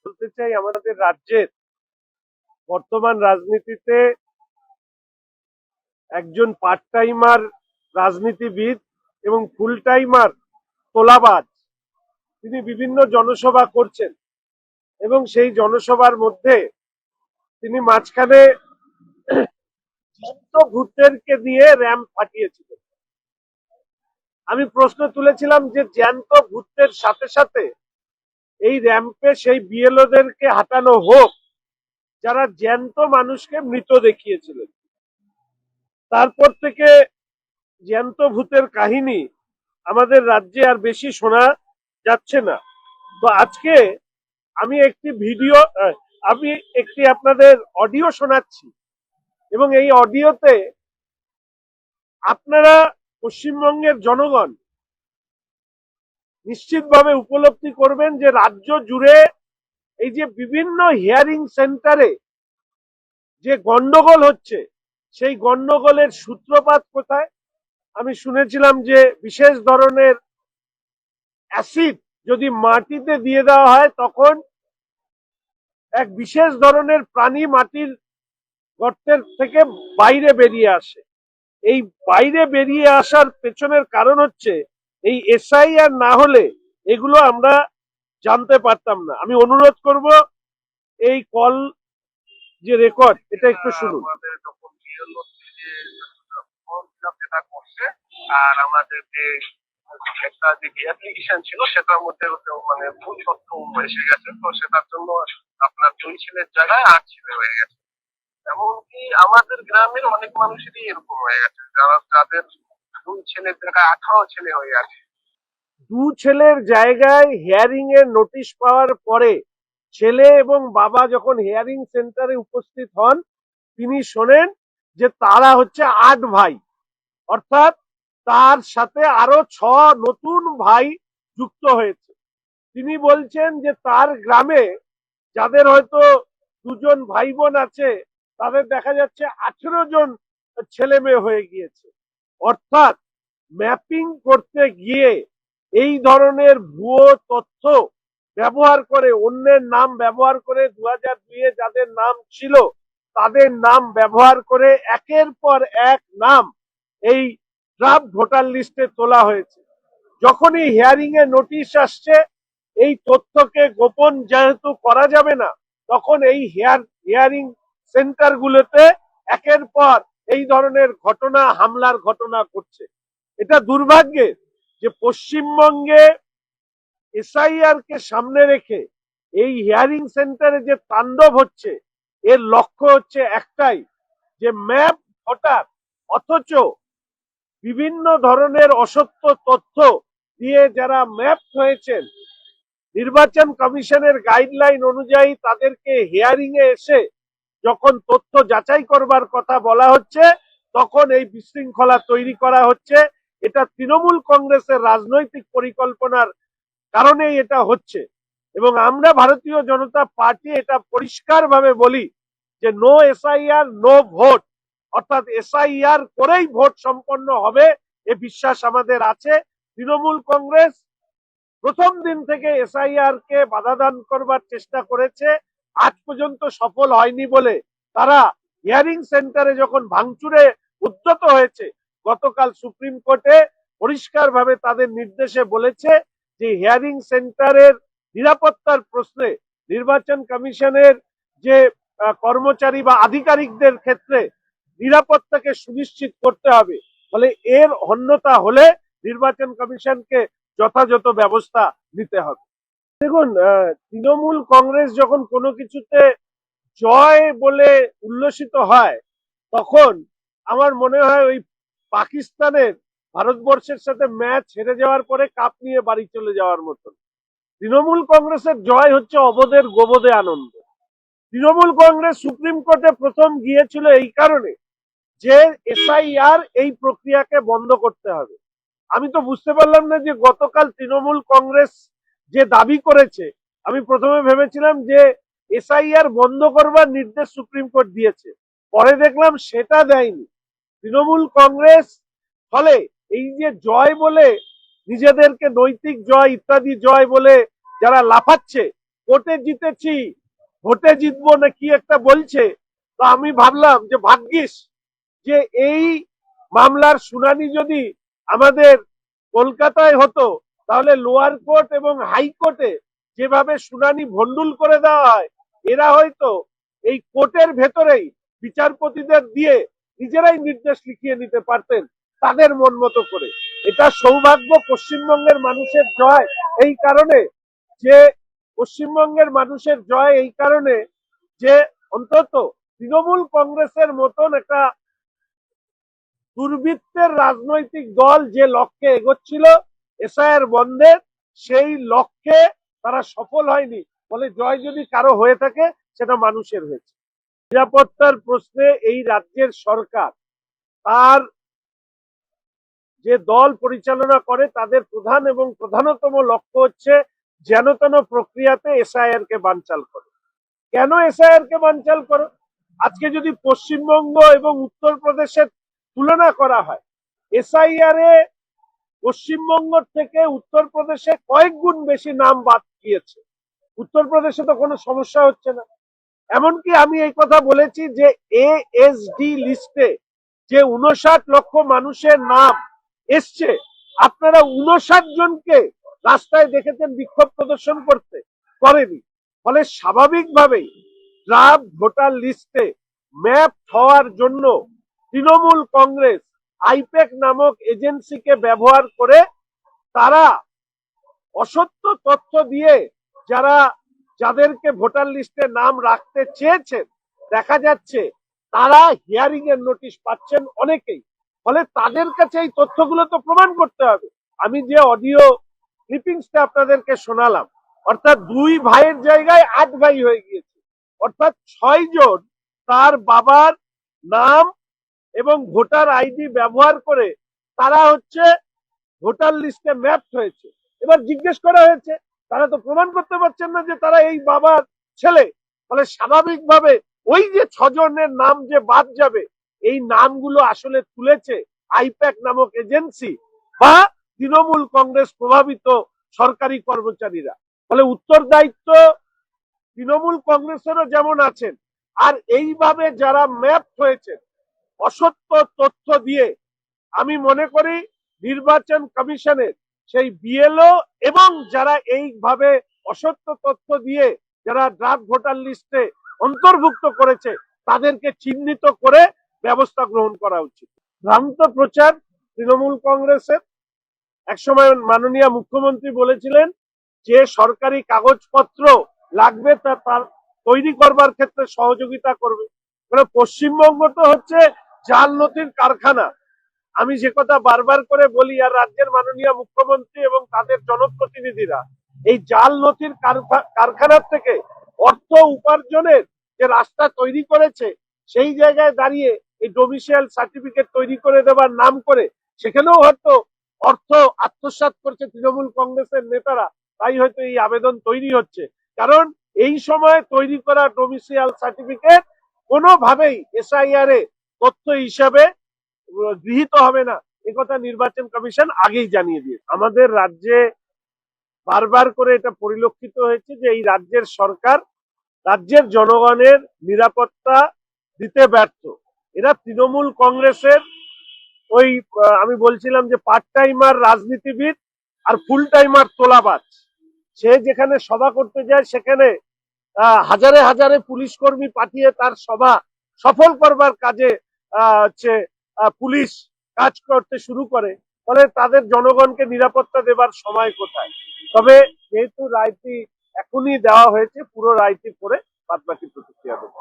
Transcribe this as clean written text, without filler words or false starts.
বলতে চাই আমাদের রাজ্যের বর্তমান রাজনীতিতে একজন পার্ট টাইমার রাজনীতিবিদ এবং ফুল টাইমার তোলাবাজ তিনি বিভিন্ন জনসভা করছেন এবং সেই জনসভার মধ্যে তিনি মাঝখানে জ্যান্ত ভূতদেরকে দিয়ে র্যাম্প ফাটিয়েছিলেন। আমি প্রশ্ন তুলেছিলাম যে জ্যান্ত ভূতদের সাথে সাথে এই র্যাম্পে সেই বিএলওদেরকে হাঁটানো হোক যারা জ্যান্ত মানুষকে মৃত দেখিয়েছিলেন। তারপর থেকে জ্যান্ত ভূতের কাহিনী আমাদের রাজ্যে আর বেশি শোনা যাচ্ছে না। তো আজকে আমি একটি আপনাদের অডিও শোনাচ্ছি এবং এই অডিওতে আপনারা পশ্চিমবঙ্গের জনগণ নিশ্চিতভাবে উপলব্ধি করবেন যে রাজ্য জুড়ে এই যে বিভিন্ন হিয়ারিং সেন্টারে যে গন্ডগোল হচ্ছে সেই গন্ডগোলের সূত্রপাত কোথায়। আমি শুনেছিলাম যে বিশেষ ধরনের অ্যাসিড যদি মাটিতে দিয়ে দেওয়া হয় তখন এক বিশেষ ধরনের প্রাণী মাটির গর্তের থেকে বাইরে বেরিয়ে আসে। এই বাইরে বেরিয়ে আসার পেছনের কারণ হচ্ছে এই এসআইআর না হলে এগুলো আমরা জানতে পারতাম না। আমি অনুরোধ করব এই কল যে রেকর্ড এটা একটু শুনুন। আর আমাদের যে একটা যে অ্যাপ্লিকেশন ছিল সেটার মধ্যে মানে ভুল তথ্য এসে গেছে, তো সেটার জন্য আপনার 2 ছেলের জায়গায় 8 ছেলে হয়ে গেছে। এমনকি আমাদের গ্রামের অনেক মানুষেরই এরকম হয়ে গেছে, যাদের 2 ছেলের জায়গায় 18 ছেলে হয়ে গেছে। 2 ছেলের জায়গায় হিয়ারিং এর নোটিশ পাওয়ার পরে ছেলে এবং বাবা যখন হিয়ারিং সেন্টারে উপস্থিত হন তিনি শোনেন যে তারা হচ্ছে 8 ভাই, অর্থাৎ তার সাথে আরো 6 নতুন ভাই যুক্ত হয়েছে। তিনি বলছেন যে তার গ্রামে যাদের হয়তো 2 জন ভাই বোন আছে তাদের দেখা যাচ্ছে 18 জন ছেলে মেয়ে হয়ে গিয়েছে। অর্থাৎ ম্যাপিং করতে গিয়ে এই ধরনের ভুয়ো তথ্য ব্যবহার করে, অন্যের নাম ব্যবহার করে, 2002-এ যাদের নাম ছিল তাদের নাম ব্যবহার করে একের পর এক নাম এই ড্রাফট ভোটার লিস্টে তোলা হয়েছে। যখনই হিয়ারিং এ নোটিশ আসছে এই তথ্যকে গোপন যেহেতু করা যাবে না, তখন এই হিয়ারিং সেন্টার গুলোতে একের পর এই ধরনের ঘটনা, হামলার ঘটনা ঘটছে। এটা দুর্ভাগ্যের যে পশ্চিমবঙ্গে এসআইআর কে সামনে রেখে এই হিয়ারিং সেন্টারে যে তাণ্ডব হচ্ছে এর লক্ষ্য হচ্ছে একটাই, যে ম্যাপ ভোটার, অথচ বিভিন্ন ধরনের অসত্য তথ্য দিয়ে যারা ম্যাপ হয়েছেন নির্বাচন কমিশনের গাইডলাইন অনুযায়ী তাদেরকে হিয়ারিং এ এসে যখন তথ্য যাচাই করবার কথা বলা হচ্ছে তখন এই বিশৃঙ্খলা তৈরি করা হচ্ছে। এটা তৃণমূল কংগ্রেসের রাজনৈতিক পরিকল্পনার কারণেই এটা হচ্ছে এবং আমরা ভারতীয় জনতা পার্টি এটা পরিষ্কারভাবে বলি যে নো এসআইআর নো ভোট, অর্থাৎ এসআইআর করেই ভোট সম্পন্ন হবে এ বিশ্বাস আমাদের আছে। তৃণমূল কংগ্রেস প্রথম দিন থেকে এসআইআর কে বাধাদান করবার চেষ্টা করেছে, আজ পর্যন্ত সফল হয়নি বলে তারা হিয়ারিং সেন্টারে যখন ভাঙচুরে উদ্যত হয়েছে গতকাল সুপ্রিম কোর্টে পরিষ্কারভাবে তাদের নির্দেশে বলেছে যে হিয়ারিং সেন্টারের নিরাপত্তার প্রশ্নে নির্বাচন কমিশনের যে কর্মচারী বা আধিকারিকদের ক্ষেত্রে নিরাপত্তাকে সুনিশ্চিত করতে হবে। ফলে এর অন্যতা হলে নির্বাচন কমিশনকে যথাযথ ব্যবস্থা নিতে হবে। দেখুন, তৃণমূল কংগ্রেস যখন কোনো কিছুতে জয় বলে উল্লসিত হয় তখন আমার মনে হয় ওই পাকিস্তানের ভারতবর্ষের সাথে ম্যাচ হেরে যাওয়ার পরে কাপ নিয়ে বাড়ি চলে যাওয়ার মতন। তৃণমূল কংগ্রেসের জয় হচ্ছে অবোধের গোবদে আনন্দ। তৃণমূল কংগ্রেস সুপ্রিম কোর্টে প্রথম গিয়েছিল এই কারণে যে এসআইআর এই প্রক্রিয়াকে বন্ধ করতে হবে। আমি তো বুঝতে পারলাম না যে গতকাল তৃণমূল কংগ্রেস যে দাবি করেছে, আমি প্রথমে ভেবেছিলাম যে এসআইআর বন্ধ করবার নির্দেশ সুপ্রিম কোর্ট দিয়েছে, পরে দেখলাম সেটা দেয়নি তৃণমূল কংগ্রেস। ফলে এই যে জয় বলে নিজেদেরকে নৈতিক জয় ইত্যাদি জয় বলে যারা লাফাচ্ছে কোর্টে জিতেছি, ভোটে জিতবো না কি একটা বলছে। তো আমি ভাবলাম যে ভাগ্যিস যে এই মামলার শুনানি যদি আমাদের কলকাতায় হতো, তাহলে লোয়ার কোর্ট এবং হাইকোর্টে যেভাবে শুনানি ভন্ডুল করে দেওয়া হয়, এরা হয়তো এই কোর্টের ভেতরেই বিচারপতিদের দিয়ে নিজেরাই নির্দেশ লিখিয়ে নিতে পারতেন তাদের মন মতো করে। এটা সৌভাগ্য পশ্চিমবঙ্গের মানুষের জয় এই কারণে যে পশ্চিমবঙ্গের মানুষের জয় এই কারণে যে অন্তত তৃণমূল কংগ্রেসের মতন একটা দুর্বৃত্তের রাজনৈতিক দল যে লক্ষ্যে এগোচ্ছিল এসআইআর বন্ধের, সেই লক্ষ্যে তারা সফল হয়নি। ফলে জয় যদি কারো হয়ে থাকে সেটা মানুষের হয়েছে। নিরাপত্তার প্রশ্নে এই রাজ্যের সরকার তার যে দল পরিচালনা করে তাদের প্রধান এবং প্রধানতম লক্ষ্য হচ্ছে যেন তেন প্রক্রিয়াতে এসআইআর কে বানচাল করে। কেন এসআইআর কে বানচাল করো? আজকে যদি পশ্চিমবঙ্গ এবং উত্তরপ্রদেশের তুলনা করা হয়, এসআইআর এ পশ্চিমবঙ্গ থেকে উত্তরপ্রদেশে কয়েক গুণ বেশি নাম বাদ গিয়েছে। উত্তরপ্রদেশে তো কোনো সমস্যা হচ্ছে না। এমনকি আমি এই কথা বলেছি যে এএসডি লিস্টে যে 59 লক্ষ মানুষের নাম এসছে, আপনারা 59 জনকে রাস্তায় দেখেছেন বিক্ষোভ প্রদর্শন করতে, করেনি। ফলে স্বাভাবিকভাবেই ড্রাফট ভোটার লিস্টে ম্যাপ হওয়ার জন্য তৃণমূল কংগ্রেস আইপ্যাক নামক এজেন্সিকে ব্যবহার করে তারা অসত্য তথ্য দিয়ে যাদেরকে ভোটার লিস্টে নাম রাখতে চেয়েছেন, দেখা যাচ্ছে তারা হিয়ারিং এর নোটিশ পাচ্ছেন অনেকেই। ফলে তাদের কাছে এই তথ্যগুলো তো প্রমাণ করতে হবে। আমি যে অডিও ক্লিপিংসটা আপনাদেরকে শোনালাম, অর্থাৎ 2 ভাইয়ের জায়গায় 8 ভাই হয়ে গিয়েছে, অর্থাৎ 6 জন তার বাবার নাম এবং ভোটার আইডি ব্যবহার করে তারা হচ্ছে ভোটার লিস্টে ম্যাপ হয়েছে। এবার জিজ্ঞেস করা হয়েছে, তারা তো প্রমাণ করতে পারছেন না যে তারা এই বাবার ছেলে। ফলে স্বাভাবিকভাবে ওই যে 6 জনের নাম যে বাদ যাবে, এই নামগুলো আসলে তুলেছে আইপ্যাক নামক এজেন্সি বা তৃণমূল কংগ্রেস প্রভাবিত সরকারি কর্মচারীরা। ফলে উত্তরদায়িত্ব তৃণমূল কংগ্রেসেরও যেমন আছেন, আর এইভাবে যারা ম্যাপ হয়েছে অসত্য তথ্য দিয়ে, আমি মনে করি নির্বাচন কমিশনের সেই বিএলও এবং যারা এইভাবে অসত্য তথ্য দিয়ে যারা ড্রাফট ভোটার লিস্টে অন্তর্ভুক্ত করেছে তাদেরকে চিহ্নিত করে ব্যবস্থা গ্রহণ করা উচিত। ভ্রান্ত প্রচার তৃণমূল কংগ্রেসের। একসময় মাননীয় মুখ্যমন্ত্রী বলেছিলেন যে সরকারি কাগজপত্র লাগবে তার তৈরি করবার ক্ষেত্রে সহযোগিতা করবে। মানে পশ্চিমবঙ্গ তো হচ্ছে জাল নথির কারখানা। আমি যে কথা বারবার করে বলি, আর রাজ্যের মাননীয় মুখ্যমন্ত্রী এবং তাদের জনপ্রতিনিধিরা এই জাল নথির কারখানার থেকে অর্থ উপার্জনের যে রাস্তা তৈরি করেছে, সেই জায়গায় দাঁড়িয়ে এই ডোমিসাইল সার্টিফিকেট তৈরি করে দেবার নাম করে সেখানেও হয়তো অর্থ আত্মসাৎ করছে তৃণমূল কংগ্রেসের নেতারা। তাই হয়তো এই আবেদন তৈরি হচ্ছে, কারণ এই সময় তৈরি করা ডোমিসাইল সার্টিফিকেট কোনোভাবেই এসআইআর এ তথ্য হিসাবে গৃহীত হবে না। একথা নির্বাচন কমিশন আগেই জানিয়ে দিয়েছে। আমাদের রাজ্যে বারবার করে এটা পরিলক্ষিত হয়েছে যে এই রাজ্যের সরকার রাজ্যের জনগণের নিরাপত্তা দিতে ব্যর্থ। এরা তৃণমূল কংগ্রেসের ওই আমি বলছিলাম যে পার্ট টাইমার রাজনীতিবিদ আর ফুল টাইমার তোলাবাজ। সে যেখানে সভা করতে যায় সেখানে হাজারে হাজারে পুলিশ কর্মী পাঠিয়ে তার সভা সফল করবার কাজে হচ্ছে পুলিশ কাজ করতে শুরু করে। ফলে তাদের জনগণকে নিরাপত্তা দেবার সময় কোথায়? তবে যেহেতু রায়টি এখনই দেওয়া হয়েছে, পুরো রায়টি পড়ে বাদবাকি প্রতিক্রিয়া দেবো।